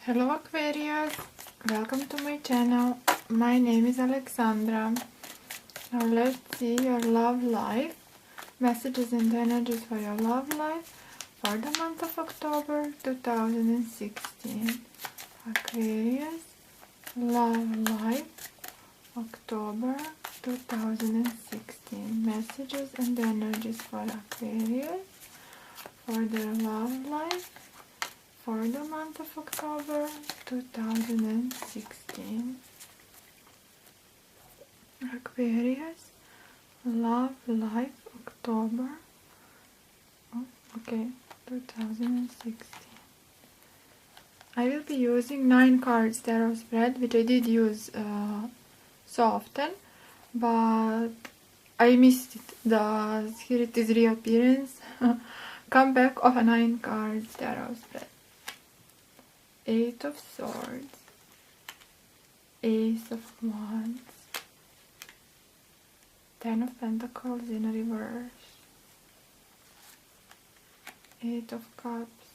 Hello Aquarius, welcome to my channel. My name is Alexandra. Now let's see your love life, messages and energies for your love life for the month of October 2016. Aquarius, love life, October 2016. Messages and energies for Aquarius for their love life for the month of October 2016. Aquarius, love life, October, 2016. I will be using 9 cards tarot spread, which I did use so often, but I missed it. Here it is reappearance. Come back of a 9 cards tarot spread. 8 of Swords, Ace of Wands, 10 of Pentacles in a reverse, 8 of Cups,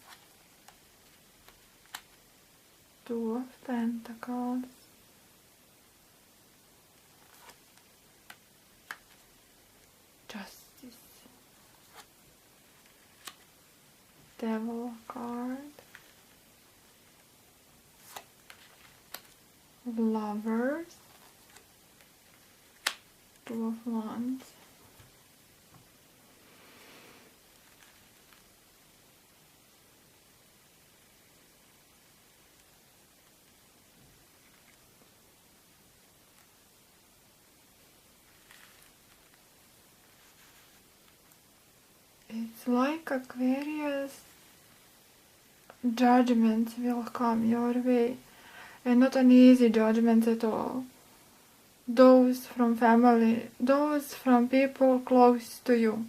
2 of Pentacles, Justice, Devil card, Lovers, 2 of Wands, it's like Aquarius, judgments will come your way. And not an easy judgment at all. Those from family, those from people close to you.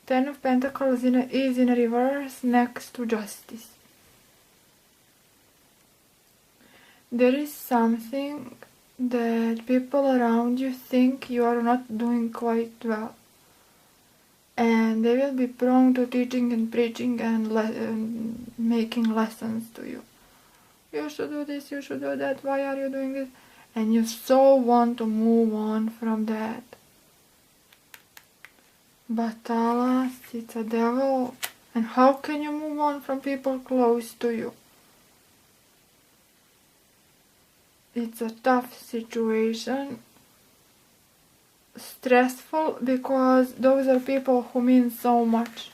10 of Pentacles is in a reverse next to Justice. There is something that people around you think you are not doing quite well. And they will be prone to teaching and preaching and making lessons to you. You should do this, you should do that, why are you doing this? And you so want to move on from that. But alas, it's a devil. And how can you move on from people close to you? It's a tough situation. Stressful, because those are people who mean so much.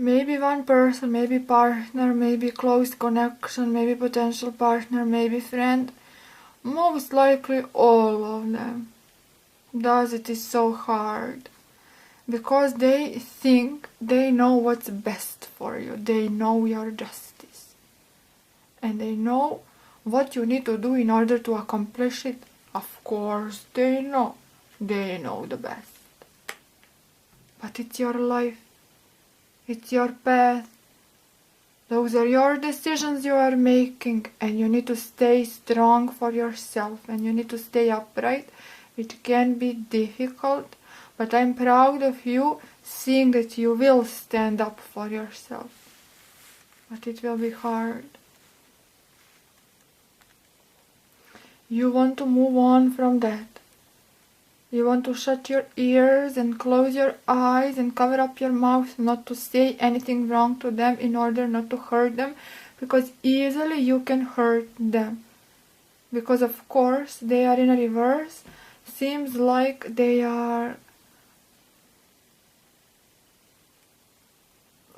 Maybe one person, maybe partner, maybe close connection, maybe potential partner, maybe friend. Most likely all of them. Thus it is so hard. Because they think they know what's best for you. They know your justice. And they know what you need to do in order to accomplish it. Of course they know. They know the best. But it's your life. It's your path. Those are your decisions you are making, and you need to stay strong for yourself, and you need to stay upright, which can be difficult, but I'm proud of you, seeing that you will stand up for yourself. But it will be hard. You want to move on from that. You want to shut your ears and close your eyes and cover up your mouth, not to say anything wrong to them in order not to hurt them, because easily you can hurt them. Because of course they are in a reverse. Seems like they are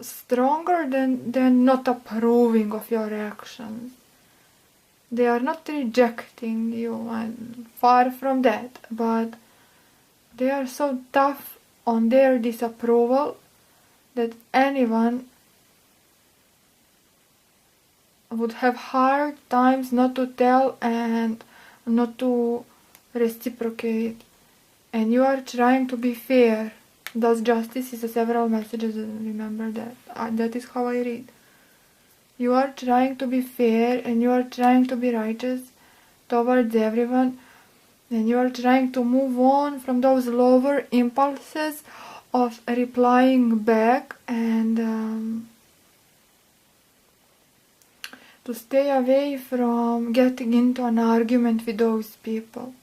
stronger than not approving of your actions. They are not rejecting you, and far from that, but they are so tough on their disapproval that anyone would have hard times not to tell and not to reciprocate. And you are trying to be fair. Thus justice is several messages, remember that. That is how I read. You are trying to be fair and you are trying to be righteous towards everyone. And you are trying to move on from those lower impulses of replying back and to stay away from getting into an argument with those people.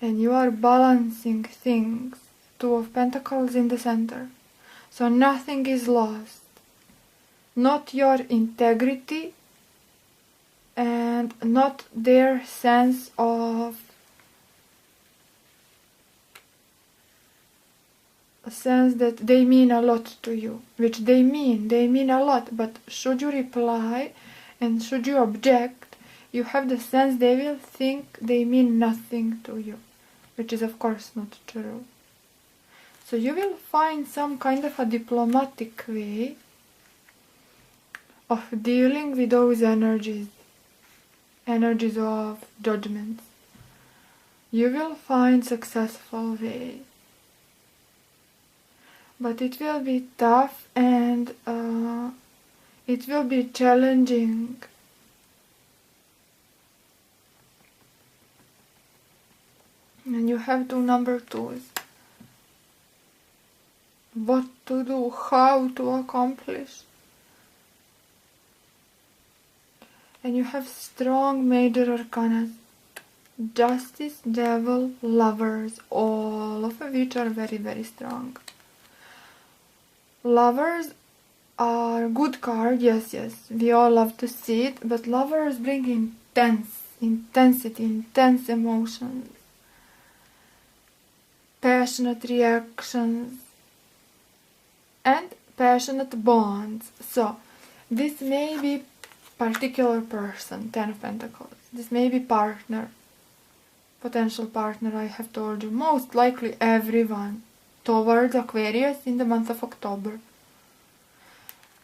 And you are balancing things. Two of Pentacles in the center. So nothing is lost. Not your integrity and not their sense of a sense that they mean a lot to you, which they mean a lot, but should you reply and should you object, you have the sense they will think they mean nothing to you, which is of course not true. So you will find some kind of a diplomatic way of dealing with those energies of judgments. You will find successful ways. But it will be tough and it will be challenging. And you have two number twos. What to do, how to accomplish. And you have strong major arcana. Justice, Devil, Lovers, all of which are very, very strong. Lovers are good card, yes, we all love to see it, but Lovers bring intensity, intense emotions, passionate reactions, and passionate bonds. So, this may be particular person, Ten of Pentacles. This may be partner, potential partner, I have told you, most likely everyone, towards Aquarius in the month of October.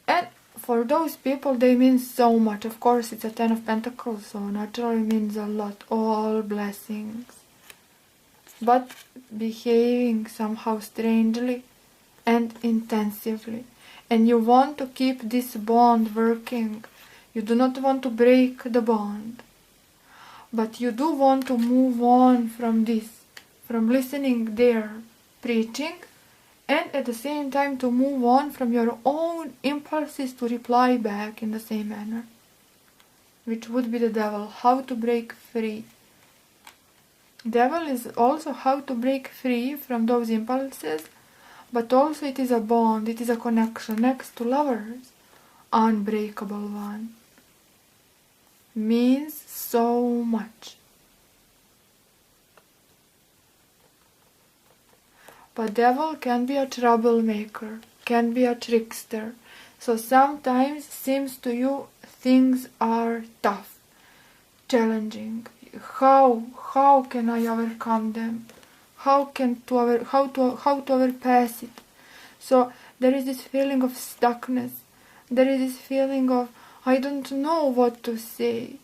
And for those people, they mean so much. Of course, it's a Ten of Pentacles, so naturally means a lot, all blessings. But behaving somehow strangely and intensively. And you want to keep this bond working. You do not want to break the bond. But you do want to move on from this, from listening their preaching, and at the same time to move on from your own impulses to reply back in the same manner, which would be the Devil. How to break free. Devil is also how to break free from those impulses, but also it is a bond, it is a connection next to Lovers, unbreakable one. Means so much. But Devil can be a troublemaker, can be a trickster. So sometimes seems to you things are tough, challenging. How can I overcome them? How to overpass it? So there is this feeling of stuckness. There is this feeling of I don't know what to say.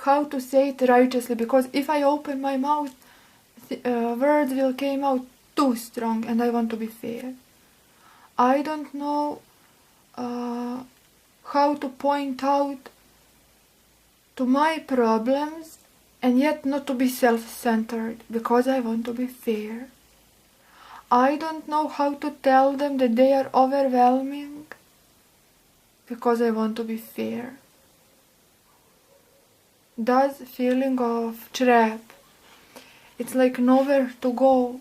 How to say it righteously, because if I open my mouth, words will come out too strong and I want to be fair. I don't know how to point out to my problems and yet not to be self-centered, because I want to be fair. I don't know how to tell them that they are overwhelming, because I want to be fair. That feeling of trap. It's like nowhere to go.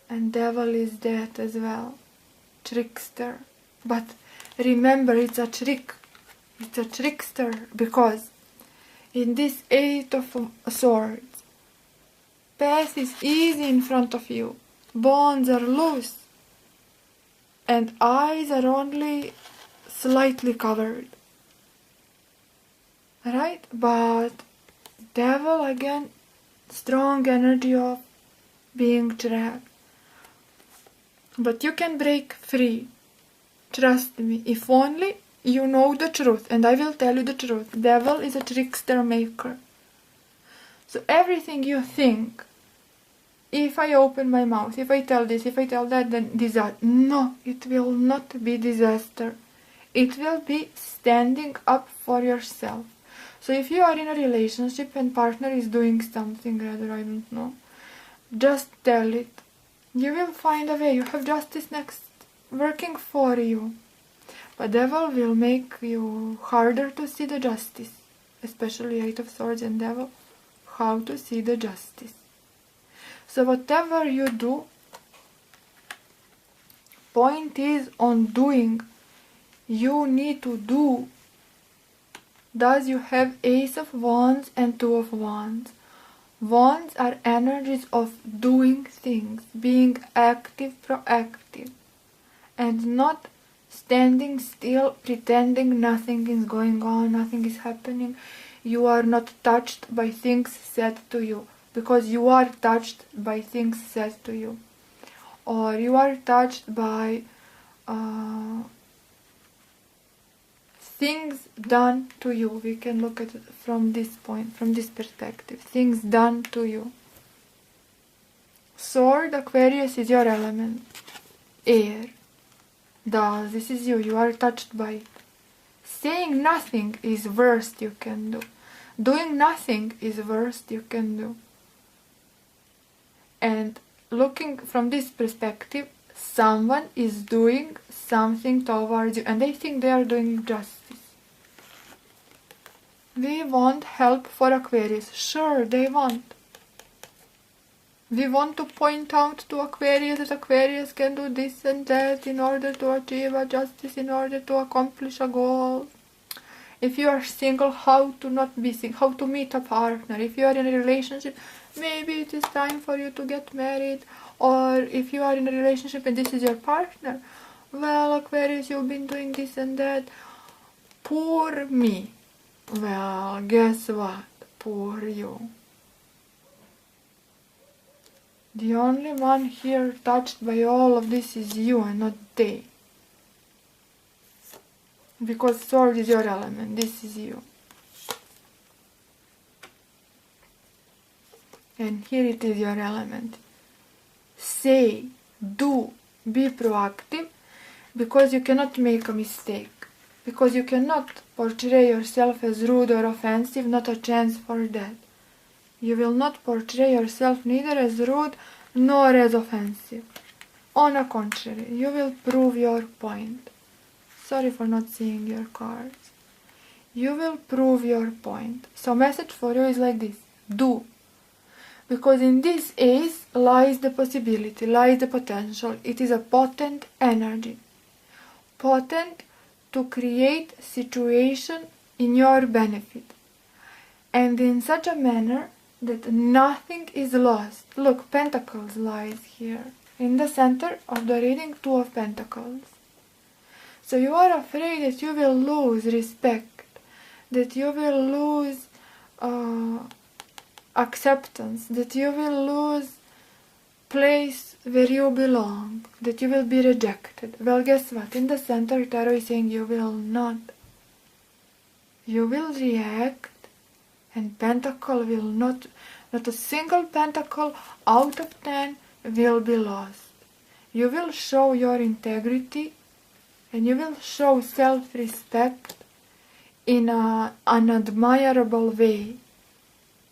And Devil is that as well. Trickster. But remember, it's a trick. It's a trickster, because in this Eight of Swords, path is easy in front of you. Bonds are loose. And eyes are only slightly covered. Right? But Devil again, strong energy of being trapped. But you can break free. Trust me, if only you know the truth, and I will tell you the truth. Devil is a trickster maker. So everything you think, if I open my mouth, if I tell this, if I tell that, then disaster. No, it will not be disaster. It will be standing up for yourself. So if you are in a relationship and partner is doing something rather, I don't know, just tell it. You will find a way. You have justice next, working for you. The devil will make you harder to see the justice, especially Eight of Swords and Devil, how to see the justice. So whatever you do, point is on doing. You need to do. Thus you have Ace of Wands and Two of Wands. Wands are energies of doing things, being active, proactive, and not standing still, pretending nothing is going on, nothing is happening. You are not touched by things said to you, because you are touched by things said to you. Or you are touched by things done to you. We can look at it from this point, from this perspective. Things done to you. Sword, Aquarius is your element. Air. Thus, this is you. You are touched by it. Saying nothing is worst you can do. Doing nothing is worst you can do. And looking from this perspective, someone is doing something towards you, and they think they are doing justice. We want help for Aquarius. Sure, they want. We want to point out to Aquarius that Aquarius can do this and that in order to achieve a justice, in order to accomplish a goal. If you are single, how to not be single, how to meet a partner. If you are in a relationship, maybe it is time for you to get married. Or if you are in a relationship and this is your partner, well, Aquarius, you've been doing this and that. Poor me. Well, guess what? Poor you. The only one here touched by all of this is you and not they. Because sword is your element, this is you. And here it is your element. Say, do, be proactive, because you cannot make a mistake. Because you cannot portray yourself as rude or offensive, not a chance for that. You will not portray yourself neither as rude nor as offensive. On the contrary, you will prove your point. Sorry for not seeing your cards. You will prove your point. So message for you is like this. Do. Because in this ace lies the possibility, lies the potential. It is a potent energy. Potent to create situation in your benefit. And in such a manner that nothing is lost. Look, Pentacles lies here. In the center of the reading, Two of Pentacles. So you are afraid that you will lose respect, that you will lose acceptance, that you will lose place where you belong, that you will be rejected. Well, guess what? In the center, Tarot is saying you will not. You will react, and Pentacle will not a single Pentacle out of 10 will be lost. You will show your integrity, and you will show self-respect in an admirable way,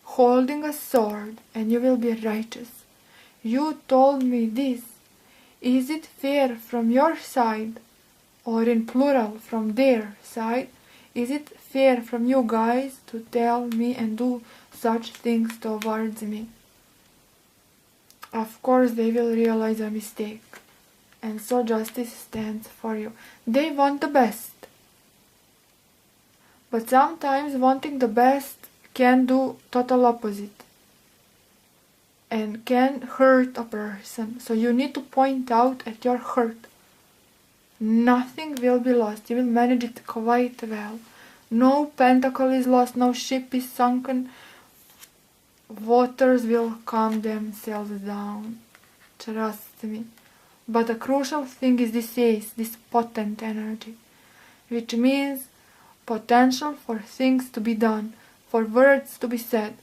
holding a sword, and you will be righteous. You told me this. Is it fair from your side, or in plural from their side? Is it fair from you guys to tell me and do such things towards me? Of course they will realize a mistake. And so justice stands for you. They want the best. But sometimes wanting the best can do total opposite. And can hurt a person. So you need to point out at your hurt. Nothing will be lost. You will manage it quite well. No pentacle is lost. No ship is sunken. Waters will calm themselves down. Trust me. But the crucial thing is this ace, this potent energy. Which means potential for things to be done. For words to be said.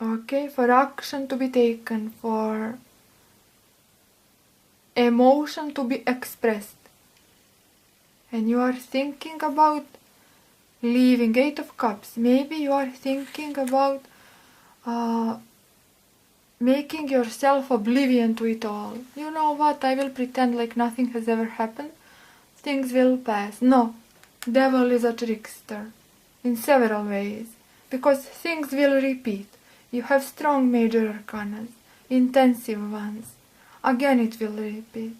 Okay, for action to be taken, for emotion to be expressed. And you are thinking about leaving. 8 of Cups. Maybe you are thinking about making yourself oblivion to it all. You know what, I will pretend like nothing has ever happened. Things will pass. No, devil is a trickster in several ways, because things will repeat. You have strong major arcanas, intensive ones. Again it will repeat.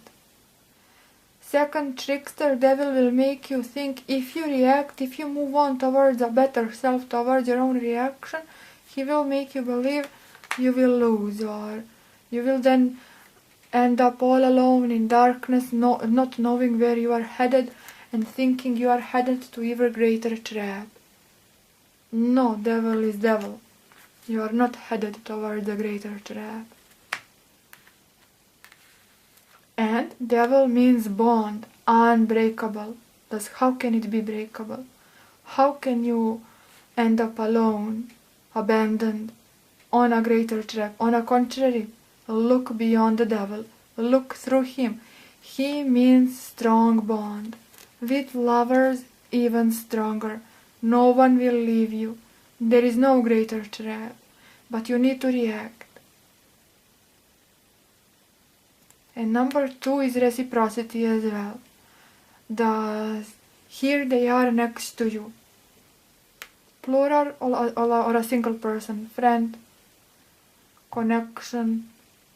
Second trickster, devil will make you think if you react, if you move on towards a better self, towards your own reaction, he will make you believe you will lose, or you will then end up all alone in darkness, not knowing where you are headed and thinking you are headed to even greater trap. No, devil is devil. You are not headed towards a greater trap. And devil means bond, unbreakable. Thus, how can it be breakable? How can you end up alone, abandoned, on a greater trap? On the contrary, look beyond the devil. Look through him. He means strong bond. With lovers, even stronger. No one will leave you. There is no greater trap. But you need to react. And number 2 is reciprocity as well. Thus, here they are next to you. Plural or a single person. Friend, connection,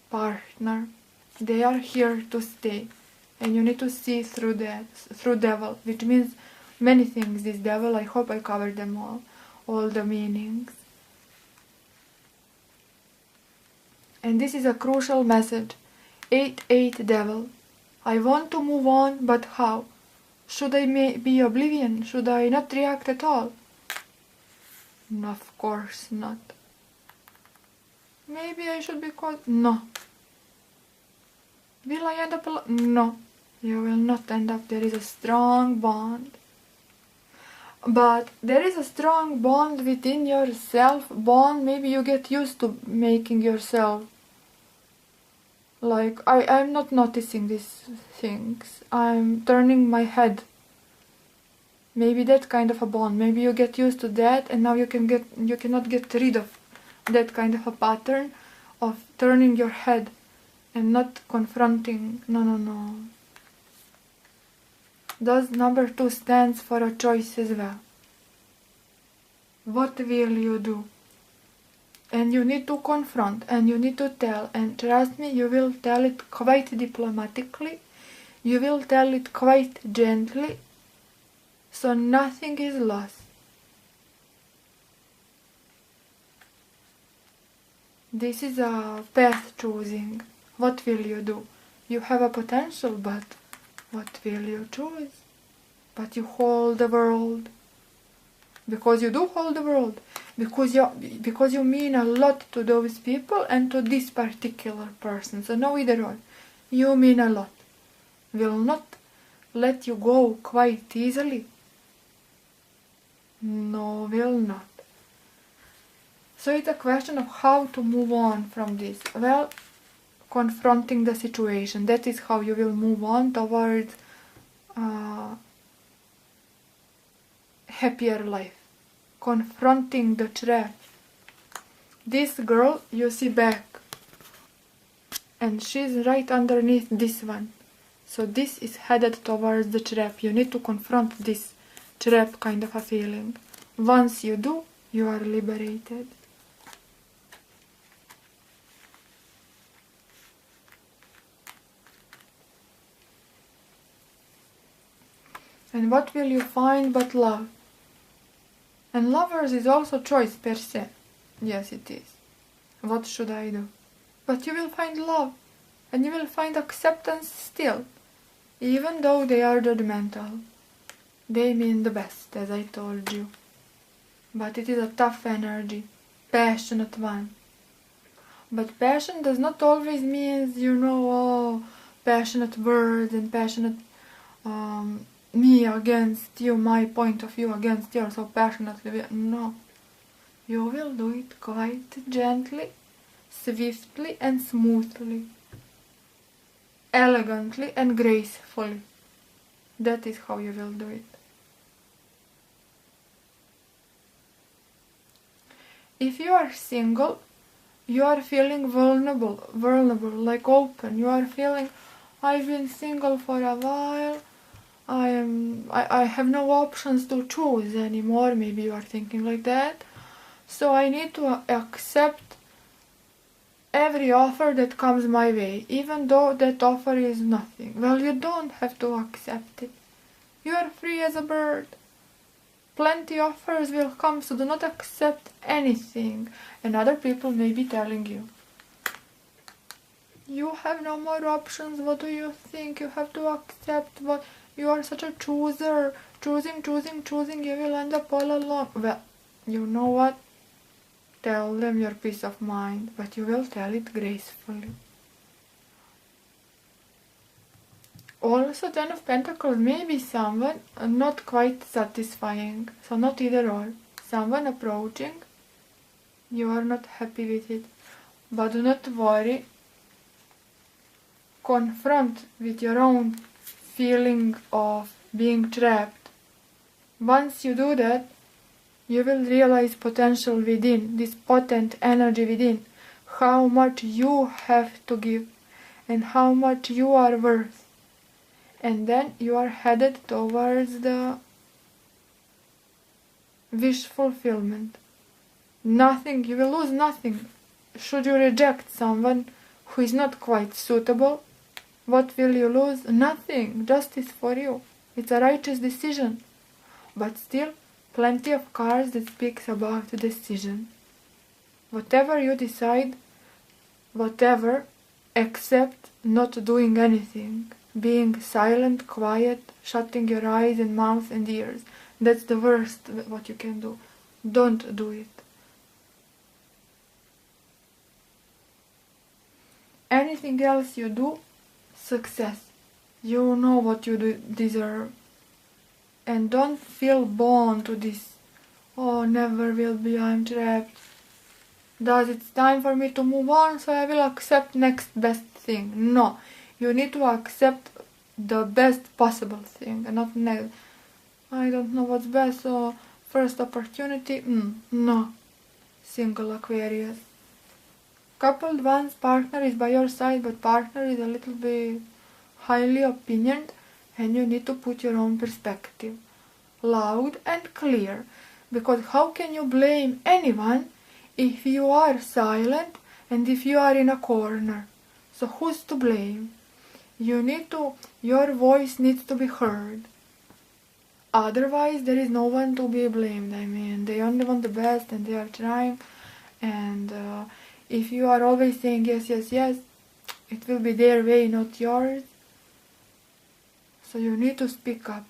partner. They are here to stay. And you need to see through that, through devil, which means many things. This devil, I hope I covered them all the meanings. And this is a crucial message. 8-8 devil. I want to move on, but how? Should I be oblivion? Should I not react at all? No, of course not. Maybe I should be called? No. Will I end up alone? No. You will not end up. There is a strong bond. But there is a strong bond within yourself. Bond, maybe you get used to making yourself. Like, I'm not noticing these things. I'm turning my head. Maybe that kind of a bond. Maybe you get used to that, and now you cannot get rid of that kind of a pattern of turning your head and not confronting. No. Thus, number 2 stands for a choice as well. What will you do? And you need to confront, and you need to tell, and trust me, you will tell it quite diplomatically, you will tell it quite gently, so nothing is lost. This is a path choosing. What will you do? You have a potential, but what will you choose? But you hold the world. Because you do hold the world. Because you mean a lot to those people and to this particular person. So no, either or. You mean a lot. Will not let you go quite easily. No, will not. So it's a question of how to move on from this. Well, confronting the situation. That is how you will move on towards a happier life. Confronting the trap. This girl you see back, and she's right underneath this one. So this is headed towards the trap. You need to confront this trap kind of a feeling. Once you do, you are liberated. And what will you find but love? And lovers is also choice per se. Yes, it is. What should I do? But you will find love. And you will find acceptance still. Even though they are judgmental. They mean the best, as I told you. But it is a tough energy. Passionate one. But passion does not always mean, passionate words and passionate me against you, my point of view against yours, so passionately. No. You will do it quite gently, swiftly and smoothly. Elegantly and gracefully. That is how you will do it. If you are single, You are feeling vulnerable, like open. You are feeling, I've been single for a while. I have no options to choose anymore. Maybe you are thinking like that. So I need to accept every offer that comes my way, even though that offer is nothing. Well, you don't have to accept it. You are free as a bird. Plenty offers will come, so do not accept anything. And other people may be telling you, you have no more options. What do you think? You have to accept what you are such a chooser. Choosing, you will end up all alone. Well, you know what? Tell them your peace of mind, but you will tell it gracefully. Also, Ten of Pentacles may be someone not quite satisfying, so not either or. Someone approaching, you are not happy with it, but do not worry. Confront with your own feeling of being trapped. Once you do that, you will realize potential within, this potent energy within, how much you have to give and how much you are worth. And then you are headed towards the wish fulfillment. Nothing, you will lose nothing. Should you reject someone who is not quite suitable, what will you lose? Nothing. Justice for you. It's a righteous decision. But still, plenty of cards that speaks about the decision. Whatever you decide, whatever, except not doing anything. Being silent, quiet, shutting your eyes and mouth and ears. That's the worst what you can do. Don't do it. Anything else you do, success. You know what you deserve. And don't feel bound to this. Oh, never will be, I'm trapped. Thus it's time for me to move on, so I will accept next best thing. No. You need to accept the best possible thing and not I don't know what's best, so first opportunity, no. Single Aquarius. Coupled one's partner is by your side, but partner is a little bit highly opinioned and you need to put your own perspective. Loud and clear. Because how can you blame anyone if you are silent and if you are in a corner? So who's to blame? Your voice needs to be heard. Otherwise, there is no one to be blamed. I mean, they only want the best and they are trying. And if you are always saying yes, it will be their way, not yours. So you need to speak up.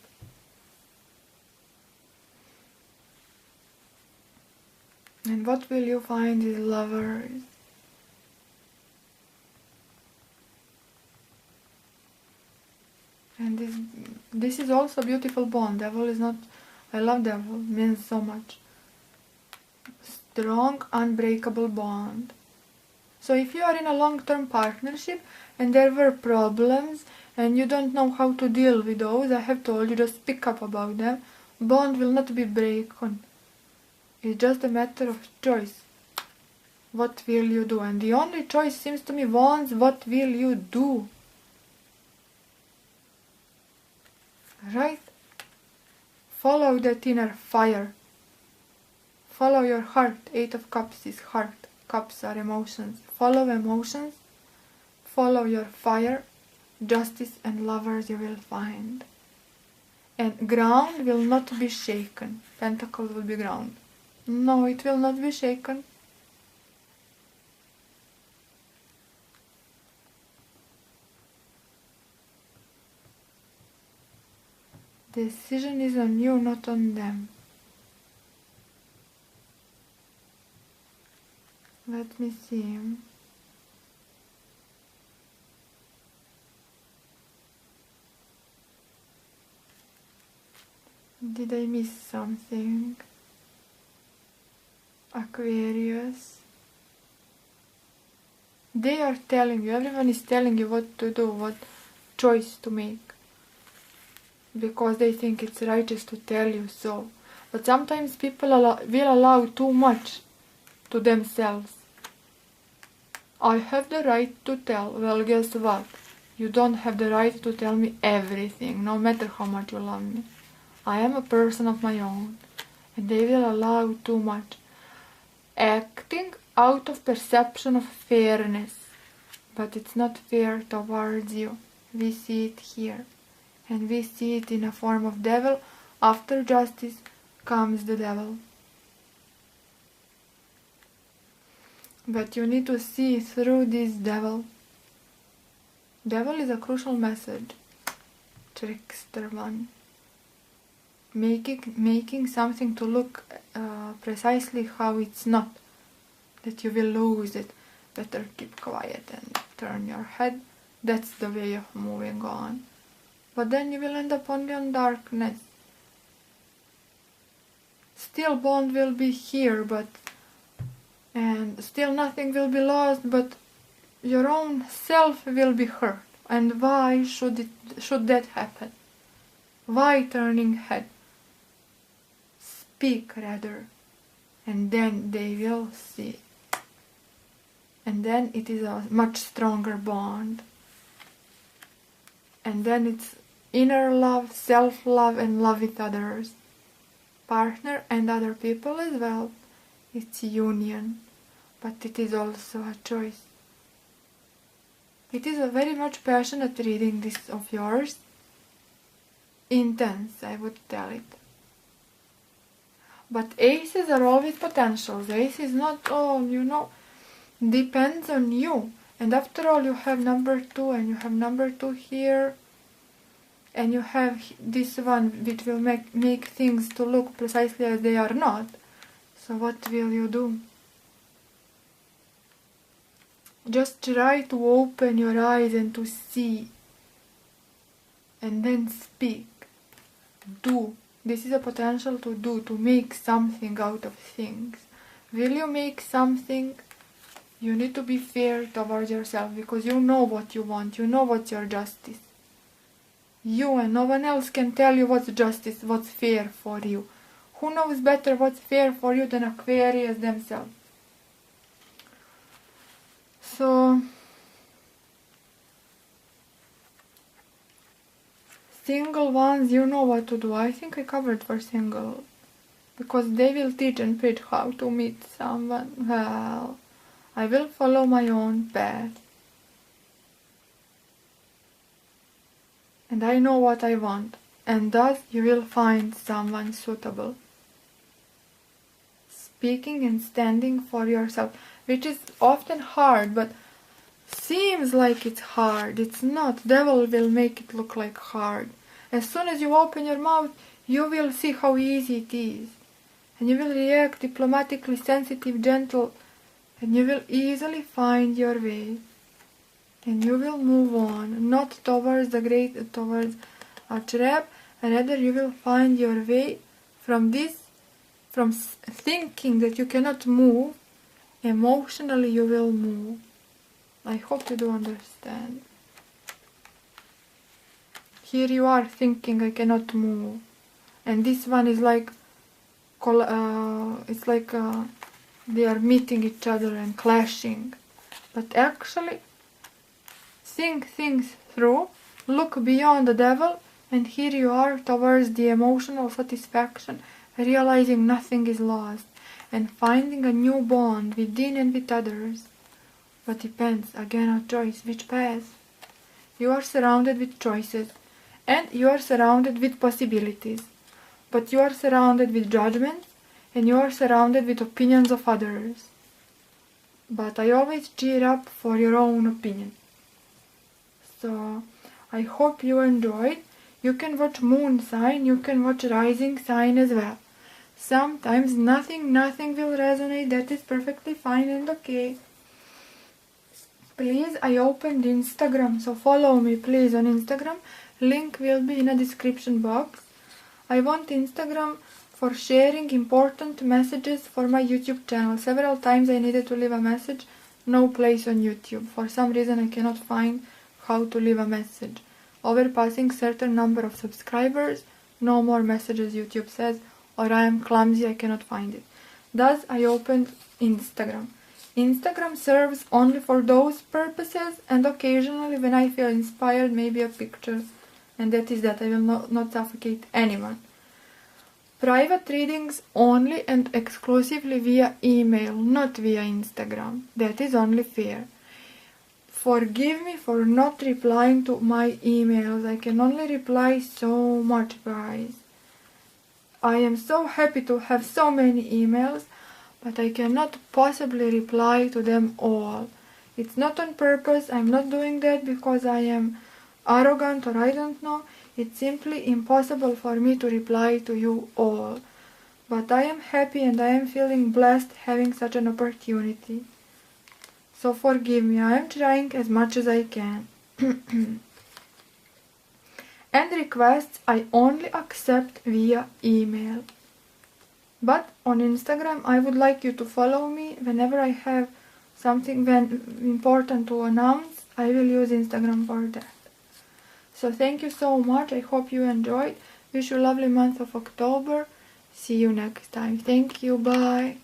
And what will you find is lovers. And this is also a beautiful bond. Devil is not, I love devil, means so much. Strong, unbreakable bond. So if you are in a long-term partnership and there were problems and you don't know how to deal with those, I have told you, just speak up about them. Bond will not be broken. It's just a matter of choice. What will you do? And the only choice seems to me Wands, what will you do? Right? Follow that inner fire. Follow your heart. 8 of Cups is heart. Cups are emotions. Follow emotions. Follow your fire. Justice and lovers you will find. And ground will not be shaken. Pentacles will be ground. No, it will not be shaken. Decision is on you, not on them. Let me see. Did I miss something? Aquarius. They are telling you, everyone is telling you what to do, what choice to make. Because they think it's righteous to tell you so. But sometimes people will allow too much to themselves. I have the right to tell. Well, guess what? You don't have the right to tell me everything, no matter how much you love me. I am a person of my own, and they will allow too much. Acting out of perception of fairness, but it's not fair towards you. We see it here, and we see it in a form of devil. After justice comes the devil. But you need to see through this devil. Devil is a crucial message. Trickster one. Making something to look precisely how it's not. That you will lose it. Better keep quiet and turn your head. That's the way of moving on. But then you will end up only in darkness. Still bond will be here, and still nothing will be lost, but your own self will be hurt. And why should that happen? Why turning head? Speak rather, and then they will see. And then it is a much stronger bond. And then it's inner love, self-love, and love with others. Partner and other people as well. It's union, but it is also a choice. It is a very much passionate reading, this of yours. Intense, I would tell it. But aces are always potentials. Ace is not all, depends on you. And after all, you have number 2, and you have number 2 here. And you have this one, which will make things to look precisely as they are not. So what will you do? Just try to open your eyes and to see. And then speak. Do. This is a potential to do, to make something out of things. Will you make something? You need to be fair towards yourself, because you know what you want. You know what's your justice. You and no one else can tell you what's justice, what's fair for you. Who knows better what's fair for you than Aquarius themselves? So, single ones, you know what to do. I think I covered for single, because they will teach and preach how to meet someone. Well, I will follow my own path. And I know what I want, and thus you will find someone suitable. Speaking and standing for yourself, which is often hard, but seems like it's hard. It's not. Devil will make it look like hard. As soon as you open your mouth, you will see how easy it is. And you will react diplomatically, sensitive, gentle, and you will easily find your way. And you will move on, not towards a trap, and rather you will find your way from thinking that you cannot move. Emotionally you will move. I hope you do understand. Here you are thinking I cannot move, and this one is like, it's like they are meeting each other and clashing. But actually, think things through, look beyond the devil, and here you are towards the emotional satisfaction, realizing nothing is lost, and finding a new bond within and with others. But depends, again, on choice, which path. You are surrounded with choices, and you are surrounded with possibilities, but you are surrounded with judgments, and you are surrounded with opinions of others. But I always cheer up for your own opinion. So, I hope you enjoyed. You can watch moon sign, you can watch rising sign as well. Sometimes nothing will resonate, that is perfectly fine and okay. Please, I opened Instagram, so follow me please on Instagram. Link will be in a description box. I want Instagram for sharing important messages for my YouTube channel. Several times I needed to leave a message, no place on YouTube. For some reason I cannot find how to leave a message. Overpassing certain number of subscribers, no more messages, YouTube says, or I am clumsy, I cannot find it. Thus I opened Instagram. Instagram serves only for those purposes, and occasionally when I feel inspired, maybe a picture, and that is that. I will not suffocate anyone. Private readings only and exclusively via email, not via Instagram. That is only fair. Forgive me for not replying to my emails. I can only reply so much, guys. I am so happy to have so many emails, but I cannot possibly reply to them all. It's not on purpose. I'm not doing that because I am arrogant or I don't know. It's simply impossible for me to reply to you all. But I am happy and I am feeling blessed having such an opportunity. So forgive me, I am trying as much as I can. And requests I only accept via email. But on Instagram I would like you to follow me. Whenever I have something important to announce, I will use Instagram for that. So thank you so much. I hope you enjoyed. Wish you a lovely month of October. See you next time. Thank you. Bye.